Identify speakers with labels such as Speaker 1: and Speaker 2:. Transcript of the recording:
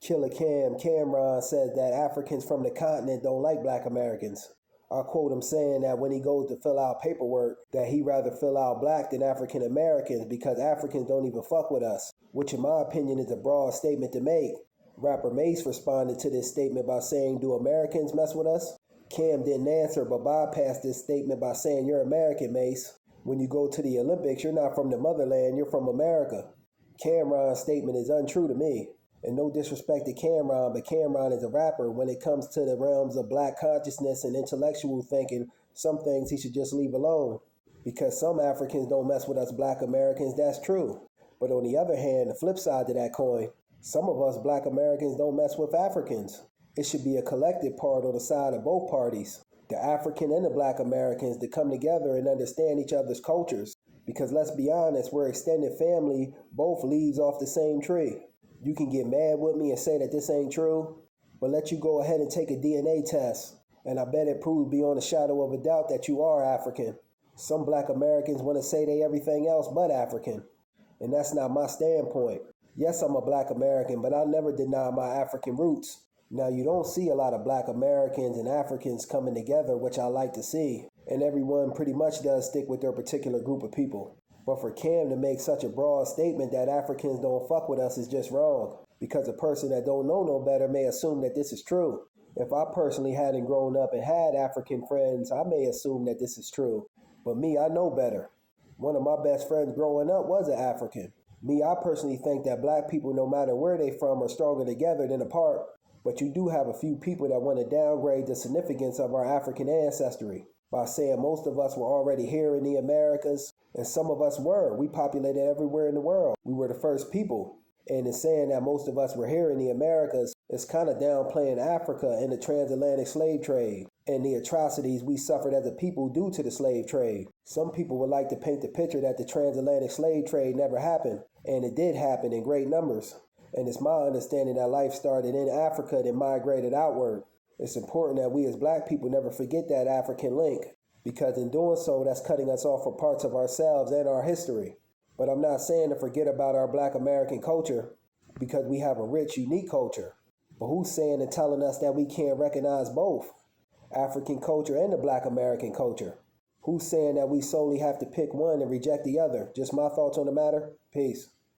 Speaker 1: Chilla Cameron says that Africans from the continent don't like black Americans. I quote him saying that when he goes to fill out paperwork, that he'd rather fill out black than African Americans because Africans don't even fuck with us, which in my opinion is a broad statement to make. Rapper Mace responded to this statement by saying, "Do Americans mess with us?" Cam didn't answer but bypassed this statement by saying, "You're American, Mace. When you go to the Olympics, you're not from the motherland, you're from America." Cameron's statement is untrue to me. And no disrespect to Cameron, but Cameron is a rapper. When it comes to the realms of black consciousness and intellectual thinking, some things he should just leave alone. Because some Africans don't mess with us black Americans, that's true. But on the other hand, the flip side to that coin, some of us black Americans don't mess with Africans. It should be a collective part on the side of both parties, the African and the black Americans, to come together and understand each other's cultures. Because let's be honest, we're extended family, both leaves off the same tree. You can get mad with me and say that this ain't true, but let you go ahead and take a DNA test, and I bet it proves beyond a shadow of a doubt that you are African. Some black Americans want to say they everything else but African, and that's not my standpoint. Yes, I'm a black American, but I never deny my African roots. Now, you don't see a lot of black Americans and Africans coming together, which I like to see, and everyone pretty much does stick with their particular group of people. But for Cam to make such a broad statement that Africans don't fuck with us is just wrong, because a person that don't know no better may assume that this is true. If I personally hadn't grown up and had African friends, I may assume that this is true. But me, I know better. One of my best friends growing up was an African. Me, I personally think that black people, no matter where they from, are stronger together than apart. But you do have a few people that want to downgrade the significance of our African ancestry by saying most of us were already here in the Americas, and some of us were. We populated everywhere in the world. We were the first people. And in saying that most of us were here in the Americas, it's kind of downplaying Africa and the transatlantic slave trade and the atrocities we suffered as a people due to the slave trade. Some people would like to paint the picture that the transatlantic slave trade never happened, and it did happen in great numbers. And it's my understanding that life started in Africa and migrated outward. It's important that we as black people never forget that African link, because in doing so, that's cutting us off from parts of ourselves and our history. But I'm not saying to forget about our black American culture, because we have a rich, unique culture. But who's saying and telling us that we can't recognize both African culture and the black American culture? Who's saying that we solely have to pick one and reject the other? Just my thoughts on the matter. Peace.